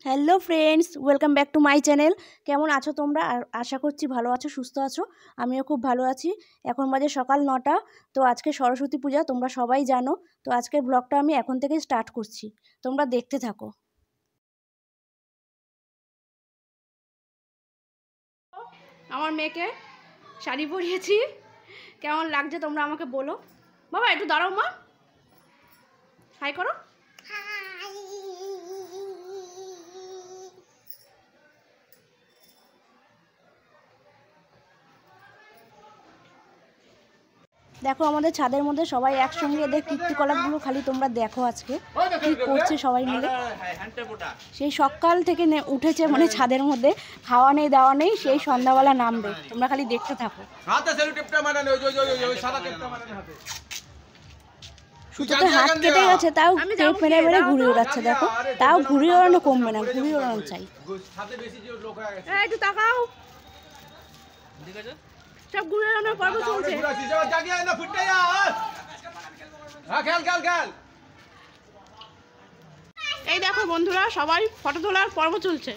Hello friends, welcome back to my channel. কেমন আছো তোমরা? আর আশা করছি ভালো আছো, সুস্থ আছো। আমিও খুব ভালো আছি। এখন বাজে সকাল 9টা। তো আজকে সরস্বতী পূজা, তোমরা সবাই জানো। তো আজকের ব্লগটা আমি এখন থেকে স্টার্ট করছি, তোমরা দেখতে থাকো। আমার মেয়েকে শাড়ি পরিয়েছি, কেমন লাগছে তোমরা আমাকে বলো। বাবা একটু দাঁড়াও, মা হাই করো। দেখো আমাদের ছাদের মধ্যে সবাই একসঙ্গে এদের কীর্তিকলাপগুলো খালি তোমরা দেখো আজকে কি করছে সবাই মিলে। সেই সকাল থেকে উঠেছে, মানে ছাদের মধ্যে খাওয়া নেই দাওয়া নেই, সেই সন্ধ্যাবেলা নামবে। তোমরা খালি দেখতে থাকো। সুতোতে হাত কেটে গেছে, তাও টেপ মেরে মেরে ঘুরে ওড়াচ্ছে। দেখো তাও ঘুরিয়ে ওড়ানো কমবে না, ঘুরিয়ে ওড়ানো চাই। একটু তাকাও, সব ঘুরে ওড়ানোর পর্ব চলছে। এই দেখো বন্ধুরা, সবাই ফটো তোলার পর্ব চলছে।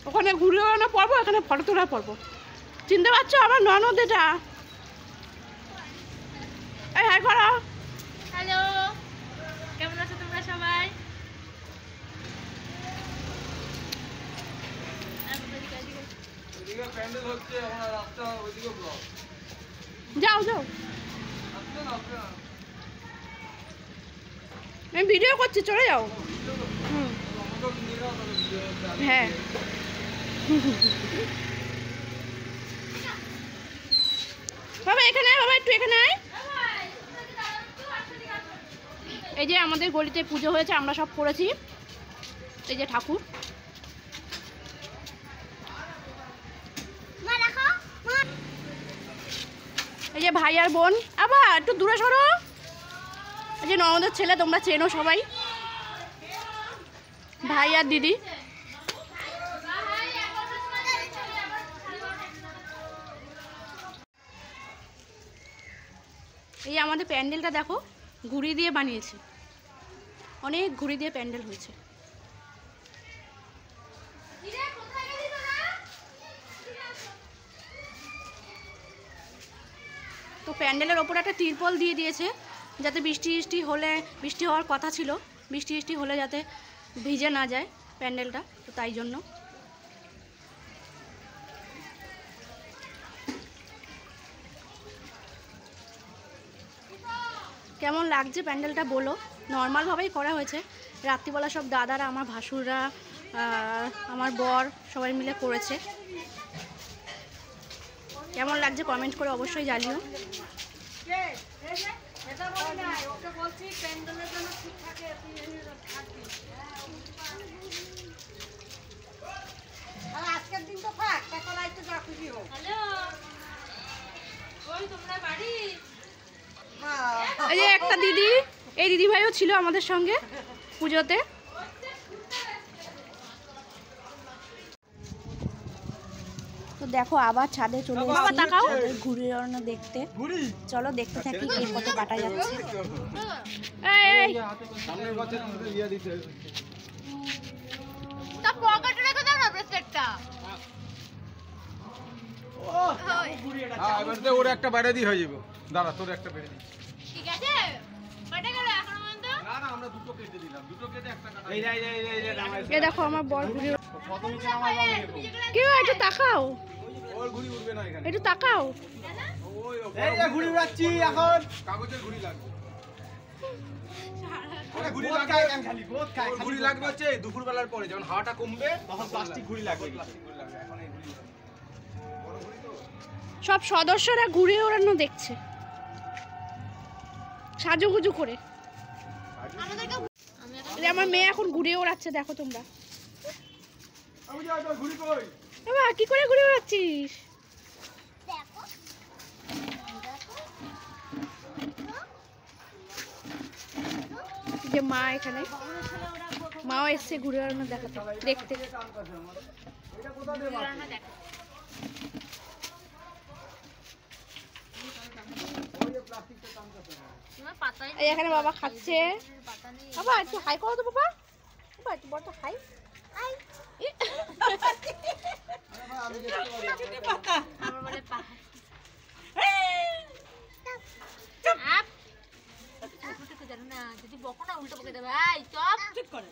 ওখানে ঘুরে ওড়ানোর পর্ব, এখানে ফটো তোলার পর্ব। চিনতে পারছো আমার ননদ এটা? এই হাই করো। হ্যালো, কেমন আছো তোমরা সবাই? যাও যাও, আমি ভিডিও করছি, চলে যাও। হ্যাঁ বাবা এখানে আয়, বাবা একটু এখানে আয়। এই যে আমাদের গলিতে পুজো হয়েছে, আমরা সব করেছি। এই যে ঠাকুর, এই যে ভাই আর বোন। আবার একটু দূরে সরো। এই যে ননদের ছেলে, তোমরা চেনো সবাই, ভাই আর দিদি। এই আমাদের প্যান্ডেলটা দেখো, ঘুড়ি দিয়ে বানিয়েছে, অনেক ঘুড়ি দিয়ে প্যান্ডেল হয়েছে। তো প্যান্ডেলের ওপর একটা তিরপল দিয়ে দিয়েছে, যাতে বৃষ্টি হওয়ার কথা ছিল, বৃষ্টি হলে যাতে ভিজে না যায় প্যান্ডেলটা, তো তাই জন্য। কেমন লাগছে প্যান্ডেলটা বলো। নর্মালভাবেই করা হয়েছে, রাত্রিবেলা সব দাদারা, আমার ভাসুররা, আমার বর সবাই মিলে করেছে। কেমন লাগছে কমেন্ট করে অবশ্যই জানিও। আজকের দিন তো থাক, এখন আইতে যা খুশি হোক। হ্যালো, ওই তোমরা বাড়ি? এই যে একটা দিদি, এই দিদি ভাইও ছিল আমাদের সঙ্গে পুজোতে। তো দেখো আবার ছাদে চলে এসেছি ঘুরে ওড়ানো দেখতে। চলো দেখতে থাকি কে কত কাটা যাচ্ছে। ওর একটা বাইরে দিয়ে হয়ে যাবে। দাঁড়া, তোর একটা বেড়ে দিই। ঠিক আছে, কয়টা গেল এখনো পর্যন্ত? না না, আমরা দুটো কেটে দিলাম, দুটো কেটে একটা কাটা। এই দেখো আমার বর ঘুরে। কেউ একটু তাকাও, ওর ঘুড়ি উড়বে না এখানে, একটু তাকাও। এই যে ঘুড়ি উড়াচ্ছি এখন, কাগজের ঘুড়ি লাগবে। ঘুড়ি লাগবে হচ্ছে দুপুর বেলার পরে, যখন হাওয়াটা কমবে তখন প্লাস্টিক ঘুড়ি লাগবে। সব সদস্যরা ঘুরে ওড়ানো দেখছে সাজুগুজু করে। আমার মেয়ে এখন ঘুরে ওড়াচ্ছে, দেখো তোমরা। বাবা কি করে ঘুরে ওড়াচ্ছিস? যে মা এখানে, মাও এসছে ঘুরে ওড়ানো দেখাতে, দেখতে। এখানে বাবা খাচ্ছে। বাবা একটু হাই করো তো, বাবা বাবা একটু বড়টা হাই। আমার বলে পাহাড় জানো না, যদি বকো না উল্টো বকে দেবে। এই চুপ করে।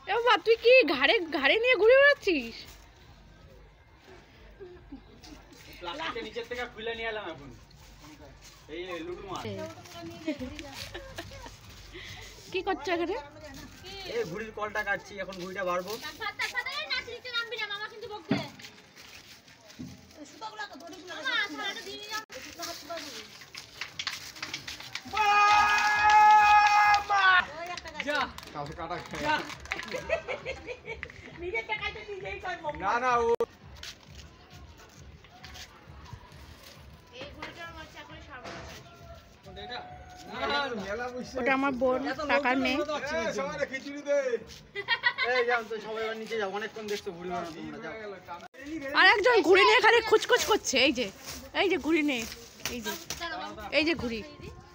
এ বাবা, তুই কি ঘাড়ে নিয়ে ঘুরে বেড়াচ্ছিস? প্লাস্টিকটা নিচের থেকে খুলে নিয়ে এলাম এখন। এই লুডু মাছ। কি করছো এখানে? এই ঘুড়ির কলটা কাটছি, এখন ঘুড়িটা বাড়বো। এই নাচ নিতে নামবি না, মামা কিন্তু বকবে। সুতাগুলো তো দড়িগুলো মামা এটা দিয়ে যাও। সুতা হাত সুতা দিবি। যা কাছে কাটা খেয়ে নিজে টাকাতে নিজেই কর বাবা। না না ও এই ঘুড়িটার মধ্যে করে সামনে এটা মেলা বসে ওটা আমার বোন, কাকার মেয়ে। সবাই খিচুড়ি দে এই যাও তো সবাই এবার নিচে যাও, অনেকক্ষণ দেখছো ঘুড়ি মারা তোমরা যাও। আর একজন ঘুড়ি নিয়ে খালি খুচখুচ করছে। এই যে ঘুড়ি নিয়ে, এই যে ঘুড়ি।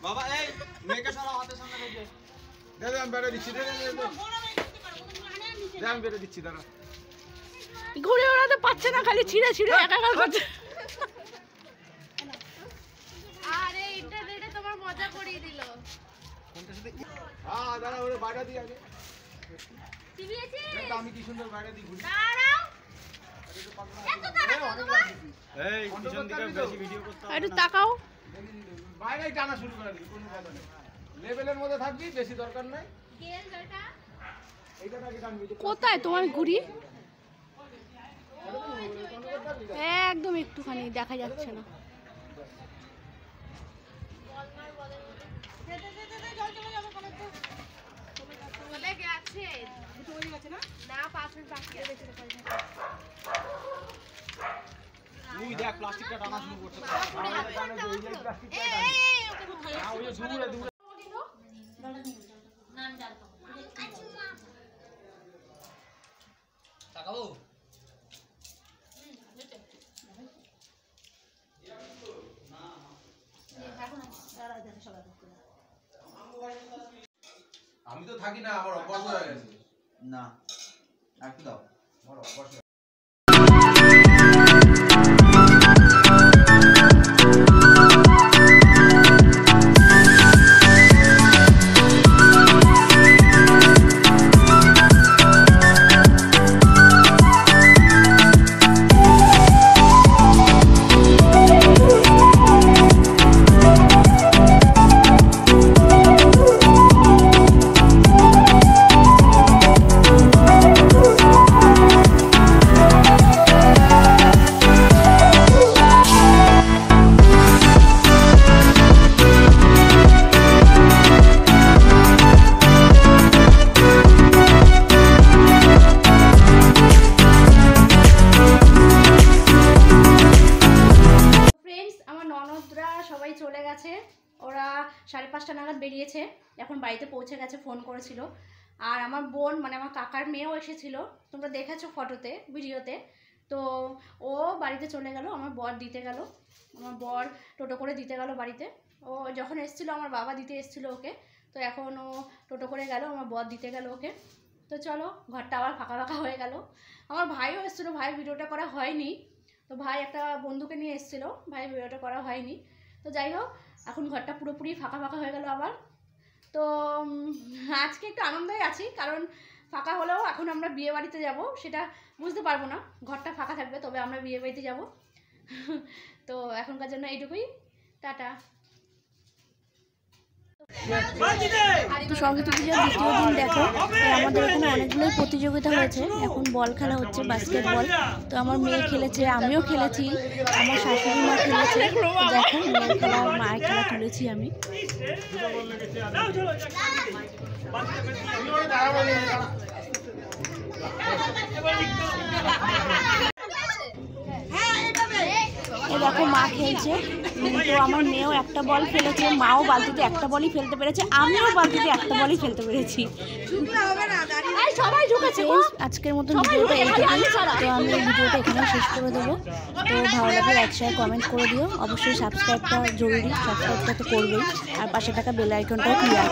বাবা এই মেয়েকে সরাও, হাতের সামনে রেখে। দে আমি বেড়ে দিচ্ছি দে আমি বেড়ে দিচ্ছি দাঁড়া ঘুড়ি ওড়াতে পারছে না, খালি ছিঁড়ে একাকার করছে। আরে এটা তোমার মজা করিয়ে দিল। দাঁড়া ওরে বাইরে দিই আগে টিভি আছে? দেখ আমি কি সুন্দর বাইরে দিই ঘুরি দাঁড়াও। এত তাড়া তোমার? এই পিছন দিকে বেশি ভিডিও করতে হবে একটু না। তাকাও। বাইরেই টানা শুরু করে দিই কোনো কথা নেই লেভেলের মধ্যে থাকবি, বেশি দরকার নাই। গেল এটা। এইটা নাকি টানবি কোথায় তোমার ঘুড়ি? একদম একটুখানি দেখা যাচ্ছে না। বলে গেছে। দুটো বই আছে না? না 5 মিনিট বাকি আছে। তুই দেখ প্লাস্টিকটা টানা শুরু করছে। এই ওকে কোথায়? ওই যে দূরে দূরে নাম ডাল। তাকাবো। আমি তো থাকি না, আমার অভ্যাস হয়ে গেছে। না একটু দাও। আমার অভ্যাস হয়ে সবাই চলে গেছে। ওরা 5:30 নাগাদ বেরিয়েছে, এখন বাড়িতে পৌঁছে গেছে, ফোন করেছিল। আর আমার বোন মানে আমার কাকার মেয়েও এসেছিল, তোমরা দেখেছো ফটোতে ভিডিওতে। তো ও বাড়িতে চলে গেল, আমার বর দিতে গেল, আমার বর টোটো করে দিতে গেল বাড়িতে। ও যখন এসেছিলো আমার বাবা দিতে এসেছিলো ওকে, তো এখন ও টোটো করে গেল, আমার বর দিতে গেল ওকে। তো চলো ঘরটা আবার ফাঁকা ফাঁকা হয়ে গেল। আমার ভাইও এসেছিলো, ভাই ভিডিওটা করা হয়নি, তো ভাই একটা বন্ধুকে নিয়ে এসেছিলো, ভাই ভিডিওটা করা হয়নি। তো যাই হোক এখন ঘরটা পুরোপুরি ফাঁকা ফাঁকা হয়ে গেল আবার। তো আজকে একটু আনন্দই আছি, কারণ ফাঁকা হলেও এখন আমরা বিয়ে বাড়িতে যাবো, সেটা বুঝতে পারবো না, ঘরটা ফাঁকা থাকবে তবে আমরা বিয়ে বাড়িতে যাবো। তো এখনকার জন্য এইটুকুই, টাটা। তো সরস্বতী পূজার দ্বিতীয় দিন দেখো, আমাদের এখানে অনেকগুলোই প্রতিযোগিতা হয়েছে, এখন বল খেলা হচ্ছে, বাস্কেটবল। তো আমার মেয়ে খেলেছে, আমিও খেলেছি, আমার শাশুড়ি মা খেলেছে। দেখো মেয়ের খেলা মায়ের খেলা তুলেছি আমি। দেখো মা খেলছে, তো আমার মেয়েও একটা বল ফেলেছে, মাও বালতিতে একটা বলই ফেলতে পেরেছে, আমিও বালতিতে একটা বলই ফেলতে পেরেছি। সবাই ঢুকেছে। আজকের মতো ভিডিওটা এইটুকুই, তো আমি ভিডিওটা এখানে শেষ করে দেবো। তো ভালো লাগলে লাইক শেয়ার কমেন্ট করে দিও, অবশ্যই সাবস্ক্রাইবটা জরুরি, সাবস্ক্রাইবটা তো করবেই, আর পাশে থাকা বেল আইকনটাও ক্লিয়ার